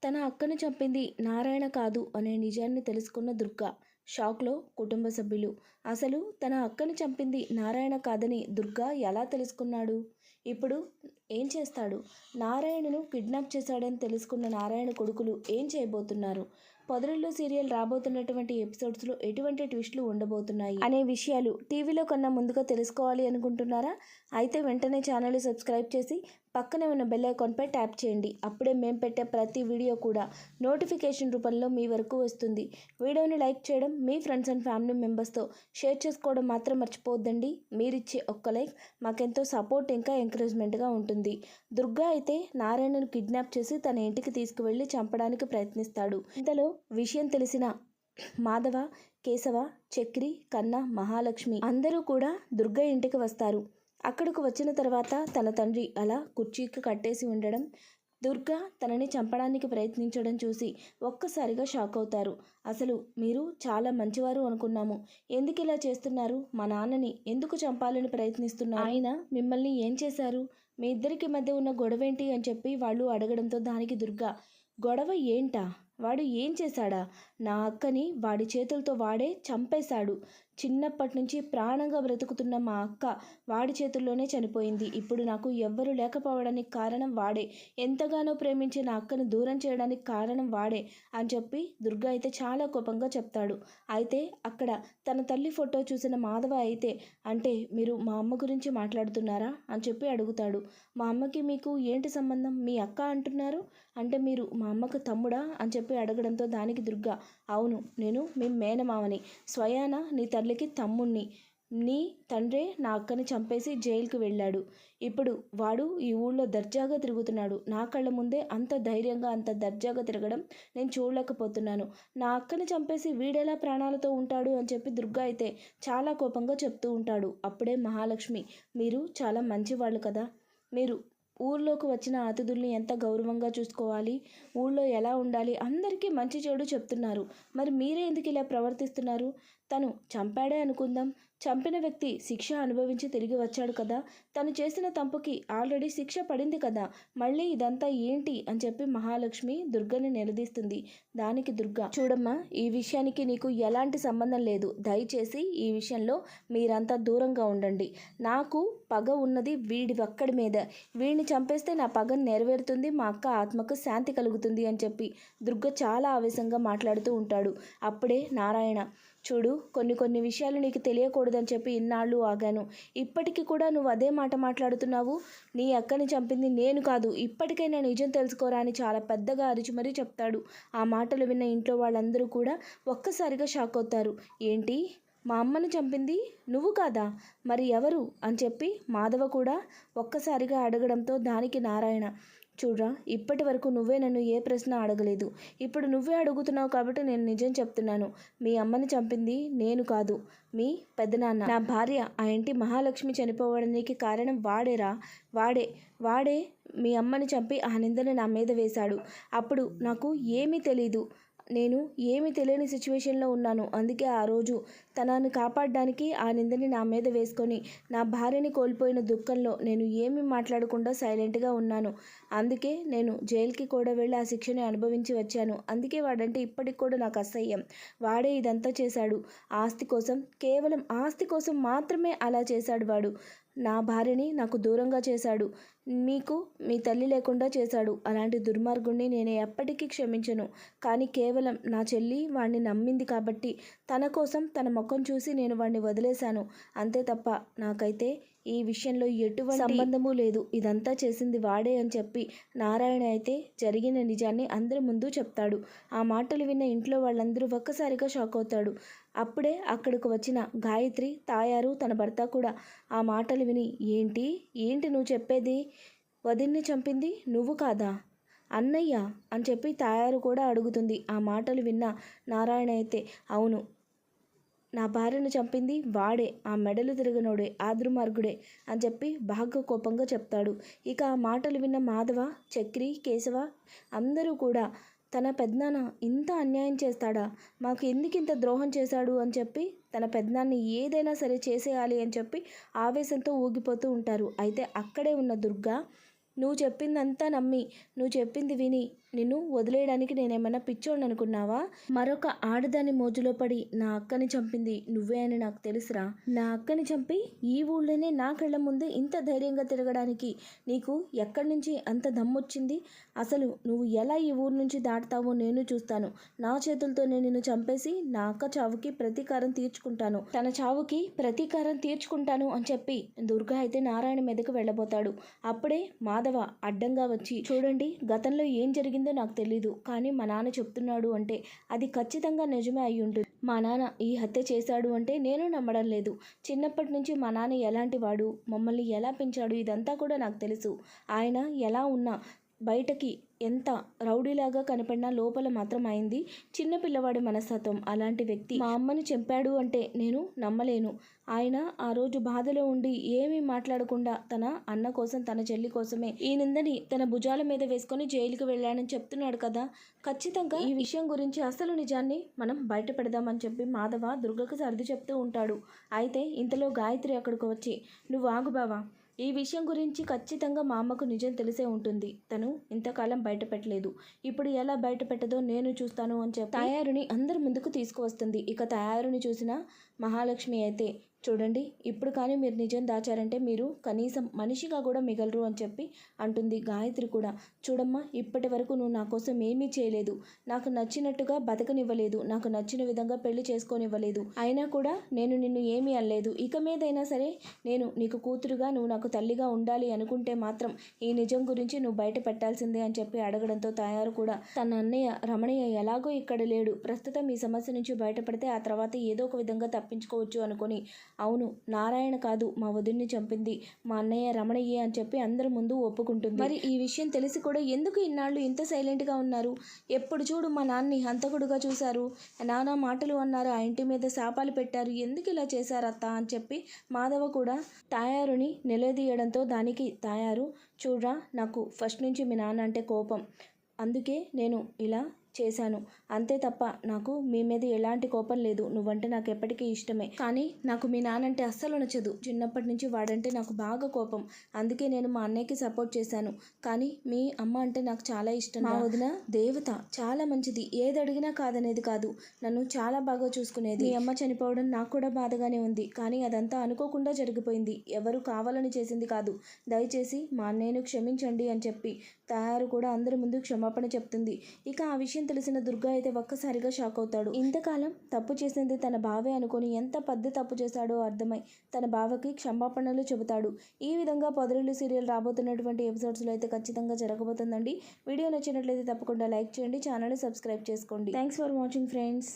తన అక్కను చంపింది నారాయణ కాదు అనే నిజాన్ని తెలుసుకున్న దుర్గా. షాక్లో కుటుంబ సభ్యులు. అసలు తన అక్కను చంపింది నారాయణ కాదని దుర్గా ఎలా తెలుసుకున్నాడు? ఇప్పుడు ఏం చేస్తాడు? నారాయణను కిడ్నాప్ చేశాడని తెలుసుకున్న నారాయణ కొడుకులు ఏం చేయబోతున్నారు? పొదరిల్లు సీరియల్ రాబోతున్నటువంటి ఎపిసోడ్స్లో ఎటువంటి ట్విస్టులు ఉండబోతున్నాయి అనే విషయాలు టీవీలో కన్నా ముందుగా తెలుసుకోవాలి అనుకుంటున్నారా? అయితే వెంటనే ఛానల్ సబ్స్క్రైబ్ చేసి పక్కనే ఉన్న బెల్ ఐకాన్పై ట్యాప్ చేయండి. అప్పుడే మేము పెట్టే ప్రతి వీడియో కూడా నోటిఫికేషన్ రూపంలో మీ వరకు వస్తుంది. వీడియోని లైక్ చేయడం, మీ ఫ్రెండ్స్ అండ్ ఫ్యామిలీ మెంబర్స్తో షేర్ చేసుకోవడం మాత్రం మర్చిపోవద్దండి. మీరిచ్చే ఒక్క లైక్ మాకెంతో సపోర్ట్ ఇంకా ఎంకరేజ్మెంట్గా ఉంటుంది. దుర్గా అయితే నారాయణను కిడ్నాప్ చేసి తన ఇంటికి తీసుకువెళ్ళి చంపడానికి ప్రయత్నిస్తాడు. ఇంతలో విషయం తెలిసిన మాధవ, కేశవ, చక్రి, కన్న, మహాలక్ష్మి అందరూ కూడా దుర్గా ఇంటికి వస్తారు. అక్కడకు వచ్చిన తర్వాత తన తండ్రి అలా కుర్చీకి కట్టేసి ఉండడం, దుర్గా తనని చంపడానికి ప్రయత్నించడం చూసి ఒక్కసారిగా షాక్ అవుతారు. అసలు మీరు చాలా మంచివారు అనుకున్నాము, ఎందుకు ఇలా చేస్తున్నారు? మా నాన్నని ఎందుకు చంపాలని ప్రయత్నిస్తున్నారు? ఆయన మిమ్మల్ని ఏం చేశారు? మీ ఇద్దరికి మధ్య ఉన్న గొడవేంటి అని చెప్పి వాళ్ళు అడగడంతో దానికి దుర్గా, గొడవ ఏంటా? వాడు ఏం చేశాడా? నా అక్కని వాడి చేతులతో వాడే చంపేశాడు. చిన్నప్పటి నుంచి ప్రాణంగా బ్రతుకుతున్న మా అక్క వాడి చేతుల్లోనే చనిపోయింది. ఇప్పుడు నాకు ఎవ్వరూ లేకపోవడానికి కారణం వాడే. ఎంతగానో ప్రేమించి నా అక్కను దూరం చేయడానికి కారణం వాడే అని చెప్పి దుర్గా అయితే చాలా కోపంగా చెప్తాడు. అయితే అక్కడ తన తల్లి ఫోటో చూసిన మాధవ అయితే, అంటే మీరు మా అమ్మ గురించి మాట్లాడుతున్నారా అని చెప్పి అడుగుతాడు. మా అమ్మకి మీకు ఏంటి సంబంధం? మీ అక్క అంటున్నారు, అంటే మీరు మా అమ్మకు తమ్ముడా అని చెప్పి అడగడంతో దానికి దుర్గా, అవును, నేను మీ మేనమావని, స్వయాన నీ తల్లికి తమ్ముణ్ణి. నీ తండ్రే నా అక్కని చంపేసి జైలుకి వెళ్ళాడు. ఇప్పుడు వాడు ఈ ఊళ్ళో దర్జాగా తిరుగుతున్నాడు. నా కళ్ళ ముందే అంత ధైర్యంగా అంత దర్జాగా తిరగడం నేను చూడలేకపోతున్నాను. నా అక్కని చంపేసి వీడెలా ప్రాణాలతో ఉంటాడు అని చెప్పి దుర్గా అయితే చాలా కోపంగా చెప్తూ ఉంటాడు. అప్పుడే మహాలక్ష్మి, మీరు చాలా మంచివాళ్ళు కదా, మీరు ఊర్లోకి వచ్చిన అతిథుల్ని ఎంత గౌరవంగా చూసుకోవాలి, ఊళ్ళో ఎలా ఉండాలి, అందరికీ మంచి చెడు చెప్తున్నారు. మరి మీరే ఎందుకు ఇలా ప్రవర్తిస్తున్నారు? తను చంపాడే అనుకుందాం, చంపిన వ్యక్తి శిక్ష అనుభవించి తిరిగి వచ్చాడు కదా, తను చేసిన తప్పుకి ఆల్రెడీ శిక్ష పడింది కదా, మళ్ళీ ఇదంతా ఏంటి అని చెప్పి మహాలక్ష్మి దుర్గని నిలదీస్తుంది. దానికి దుర్గా, చూడమ్మా, ఈ విషయానికి నీకు ఎలాంటి సంబంధం లేదు. దయచేసి ఈ విషయంలో మీరంతా దూరంగా ఉండండి. నాకు పగ ఉన్నది వీడి ఒక్కడి మీద. వీడిని చంపేస్తే నా పగ నెరవేరుతుంది, మా అక్క ఆత్మకు శాంతి కలుగుతుంది అని చెప్పి దుర్గ చాలా ఆవేశంగా మాట్లాడుతూ ఉంటాడు. అప్పుడే నారాయణ, చూడు, కొన్ని విషయాలు నీకు తెలియకూడదని చెప్పి ఇన్నాళ్ళు ఆగాను. ఇప్పటికీ కూడా నువ్వు అదే మాట మాట్లాడుతున్నావు. నీ అక్కని చంపింది నేను కాదు, ఇప్పటికైనా నిజం తెలుసుకోరా అని చాలా పెద్దగా అరిచి మరీ చెప్తాడు. ఆ మాటలు విన్న ఇంట్లో వాళ్ళందరూ కూడా ఒక్కసారిగా షాక్ అవుతారు. ఏంటి, మా అమ్మని చంపింది నువ్వు కాదా? మరి ఎవరు అని చెప్పి మాధవ కూడా ఒక్కసారిగా అడగడంతో దానికి నారాయణ, చూడరా, ఇప్పటి వరకు నువ్వే నన్ను ఏ ప్రశ్న అడగలేదు. ఇప్పుడు నువ్వే అడుగుతున్నావు కాబట్టి నేను నిజం చెప్తున్నాను. మీ అమ్మని చంపింది నేను కాదు, మీ పెద్దనాన్న. నా భార్య ఆ ఇంటి మహాలక్ష్మి చనిపోవడానికి కారణం వాడేరా. వాడే మీ అమ్మని చంపి ఆ నిందని నా మీద వేశాడు. అప్పుడు నాకు ఏమీ తెలీదు, నేను ఏమీ తెలియని సిచ్యువేషన్లో ఉన్నాను. అందుకే ఆ రోజు తనని కాపాడడానికి ఆ నిందని నా మీద వేసుకొని నా భార్యని కోల్పోయిన దుఃఖంలో నేను ఏమీ మాట్లాడకుండా సైలెంట్గా ఉన్నాను. అందుకే నేను జైలుకి కూడా వెళ్ళి ఆ శిక్షని అనుభవించి వచ్చాను. అందుకే వాడంటే ఇప్పటికి కూడా నాకు అసహ్యం. వాడే ఇదంతా చేశాడు. ఆస్తి కోసం, కేవలం ఆస్తి కోసం మాత్రమే అలా చేశాడు వాడు. నా భార్యని నాకు దూరంగా చేశాడు, మీకు మీ తల్లి లేకుండా చేశాడు. అలాంటి దుర్మార్గుణ్ణి నేను ఎప్పటికీ క్షమించను. కానీ కేవలం నా చెల్లి వాడిని నమ్మింది కాబట్టి తన కోసం తన ముఖం చూసి నేను వాడిని వదిలేశాను. అంతే తప్ప నాకైతే ఈ విషయంలో ఎటువంటి సంబంధము లేదు. ఇదంతా చేసింది వాడే అని చెప్పి నారాయణ అయితే జరిగిన నిజాన్ని అందరి ముందు చెప్తాడు. ఆ మాటలు విన్న ఇంట్లో వాళ్ళందరూ ఒక్కసారిగా షాక్ అవుతాడు. అప్పుడే అక్కడికి వచ్చిన గాయత్రి, తాయారు, తన భర్త కూడా ఆ మాటలు విని, ఏంటి నువ్వు చెప్పేది? వదిన్ని చంపింది నువ్వు కాదా అన్నయ్య అని చెప్పి తాయారు కూడా అడుగుతుంది. ఆ మాటలు విన్న నారాయణ అయితే, అవును, నా భార్యను చంపింది వాడే, ఆ మెడలు తిరగనోడే, ఆ దుర్మార్గుడే అని చెప్పి బాగా కోపంగా చెప్తాడు. ఇక ఆ మాటలు విన్న మాధవ, చక్రి, కేశవ అందరూ కూడా, తన పెద్దనాన్న ఇంత అన్యాయం చేస్తాడా, మాకు ఎందుకు ఇంత ద్రోహం చేశాడు అని చెప్పి తన పెద్దనాన్ని ఏదైనా సరే చేసేయాలి అని చెప్పి ఆవేశంతో ఊగిపోతూ ఉంటారు. అయితే అక్కడే ఉన్న దుర్గా, నువ్వు చెప్పిందంతా నమ్మి, నువ్వు చెప్పింది విని నిన్ను వదిలేయడానికి నేనేమన్నా పిచ్చోడిని అనుకున్నావా? మరొక ఆడదాని మోజులో పడి నా అక్కని చంపింది నువ్వే అని నాకు తెలుసురా. నా అక్కని చంపి ఈ ఊళ్ళోనే నా కళ్ళ ముందే ఇంత ధైర్యంగా తిరగడానికి నీకు ఎక్కడి నుంచి అంత దమ్మొచ్చింది? అసలు నువ్వు ఎలా ఈ ఊరు నుంచి దాటుతావో నేను చూస్తాను. నా చేతులతోనే నిన్ను చంపేసి నా అక్క చావుకి ప్రతీకారం తీర్చుకుంటాను. తన చావుకి ప్రతీకారం తీర్చుకుంటాను అని చెప్పి దుర్గా అయితే నారాయణ మీదకు వెళ్ళబోతాడు. అప్పుడే మాధవ అడ్డంగా వచ్చి, చూడండి, గతంలో ఏం జరిగిందో నాకు తెలీదు, కానీ మా నాన్న చెప్తున్నాడు అంటే అది ఖచ్చితంగా నిజమే అయి ఉంటుంది. మా నాన్న ఈ హత్య చేశాడు అంటే నేను నమ్మడం లేదు. చిన్నప్పటి నుంచి మా నాన్న ఎలాంటి వాడు, మమ్మల్ని ఎలా పెంచాడు ఇదంతా కూడా నాకు తెలుసు. ఆయన ఎలా ఉన్నా బయటకి ఎంత రౌడీలాగా కనపడినా లోపల మాత్రం అయింది చిన్న పిల్లవాడి మనస్తత్వం. అలాంటి వ్యక్తి మా అమ్మని చంపాడు అంటే నేను నమ్మలేను. ఆయన ఆ రోజు బాధలో ఉండి ఏమీ మాట్లాడకుండా తన అన్న కోసం, తన చెల్లి కోసమే ఈ నిందని తన భుజాల మీద వేసుకొని జైలుకి వెళ్ళాడని చెప్తున్నాడు కదా. ఖచ్చితంగా ఈ విషయం గురించి అసలు నిజాన్ని మనం బయట పెడదామని చెప్పి మాధవ దుర్గకు సర్ది చెప్తూ ఉంటాడు. అయితే ఇంతలో గాయత్రి అక్కడికి వచ్చి, నువ్వు ఆగు బావా, ఈ విషయం గురించి ఖచ్చితంగా మా అమ్మకు నిజం తెలిసే ఉంటుంది. తను ఇంతకాలం బయట పెట్టలేదు. ఇప్పుడు ఎలా బయట పెట్టదో నేను చూస్తాను అని చెప్పి తయారుని అందరి ముందుకు తీసుకువస్తుంది. ఇక తయారుని చూసిన మహాలక్ష్మి అయితే, చూడండి, ఇప్పుడు కానీ మీరు నిజం దాచారంటే మీరు కనీసం మనిషిగా కూడా మిగలరు అని చెప్పి అంటుంది. గాయత్రి కూడా, చూడమ్మా, ఇప్పటి వరకు నువ్వు నా కోసం ఏమీ చేయలేదు, నాకు నచ్చినట్టుగా బతకనివ్వలేదు, నాకు నచ్చిన విధంగా పెళ్లి చేసుకోనివ్వలేదు. అయినా కూడా నేను నిన్ను ఏమీ అనలేదు. ఇక మీదైనా సరే నేను నీకు కూతురుగా, నువ్వు నాకు తల్లిగా ఉండాలి అనుకుంటే మాత్రం ఈ నిజం గురించి నువ్వు బయట పెట్టాల్సిందే అని చెప్పి అడగడంతో తయారు కూడా తన అన్నయ్య రమణయ్య ఎలాగో ఇక్కడ లేడు, ప్రస్తుతం ఈ సమస్య నుంచి బయటపడితే ఆ తర్వాత ఏదో ఒక విధంగా తప్పించుకోవచ్చు అనుకొని, అవును, నారాయణ కాదు మా వదిన్ని చంపింది మా అన్నయ్య రమణయ్యే అని చెప్పి అందరి ముందు ఒప్పుకుంటుంది. మరి ఈ విషయం తెలిసి కూడా ఎందుకు ఇన్నాళ్ళు ఇంత సైలెంట్గా ఉన్నారు? ఎప్పుడు చూడు మా నాన్నని హంతకుడుగా చూశారు, నానా మాటలు అన్నారు, ఆ ఇంటి మీద శాపాలు పెట్టారు, ఎందుకు ఇలా చేశారత్తా అని చెప్పి మాధవ కూడా తాయారుని నిలదీయడంతో దానికి తాయారు, చూడరా, నాకు ఫస్ట్ నుంచి మీ నాన్న అంటే కోపం, అందుకే నేను ఇలా చేశాను, అంతే తప్ప నాకు మీ మీద ఎలాంటి కోపం లేదు. నువ్వంటే నాకు ఎప్పటికీ ఇష్టమే, కానీ నాకు మీ నాన్నంటే అస్సలు నచ్చదు. చిన్నప్పటి నుంచి వాడంటే నాకు బాగా కోపం, అందుకే నేను మా అన్నయ్యకి సపోర్ట్ చేశాను. కానీ మీ అమ్మ అంటే నాకు చాలా ఇష్టం. మా వదిన దేవత, చాలా మంచిది, ఏది అడిగినా కాదనేది కాదు, నన్ను చాలా బాగా చూసుకునేది. మీ అమ్మ చనిపోవడం నాకు కూడా బాధగానే ఉంది, కానీ అదంతా అనుకోకుండా జరిగిపోయింది, ఎవరు కావాలని చేసింది కాదు. దయచేసి మా అన్నయ్యను క్షమించండి అని చెప్పి తయారు కూడా అందరి ముందు క్షమాపణ చెప్తుంది. ఇక ఆ విషయం తెలిసిన దుర్గా అయితే ఒక్కసారిగా షాక్ అవుతాడు. ఇంతకాలం తప్పు చేసింది తన బావే అనుకుని ఎంత పెద్ద తప్పు చేశాడో అర్థమై తన బావకి క్షమాపణలు చెబుతాడు. ఈ విధంగా పొదరిల్లు సీరియల్ రాబోతున్నటువంటి ఎపిసోడ్స్లో అయితే ఖచ్చితంగా జరగబోతుందండి. వీడియో నచ్చినట్లయితే తప్పకుండా లైక్ చేయండి, ఛానల్ని సబ్స్క్రైబ్ చేసుకోండి. Thanks for watching friends.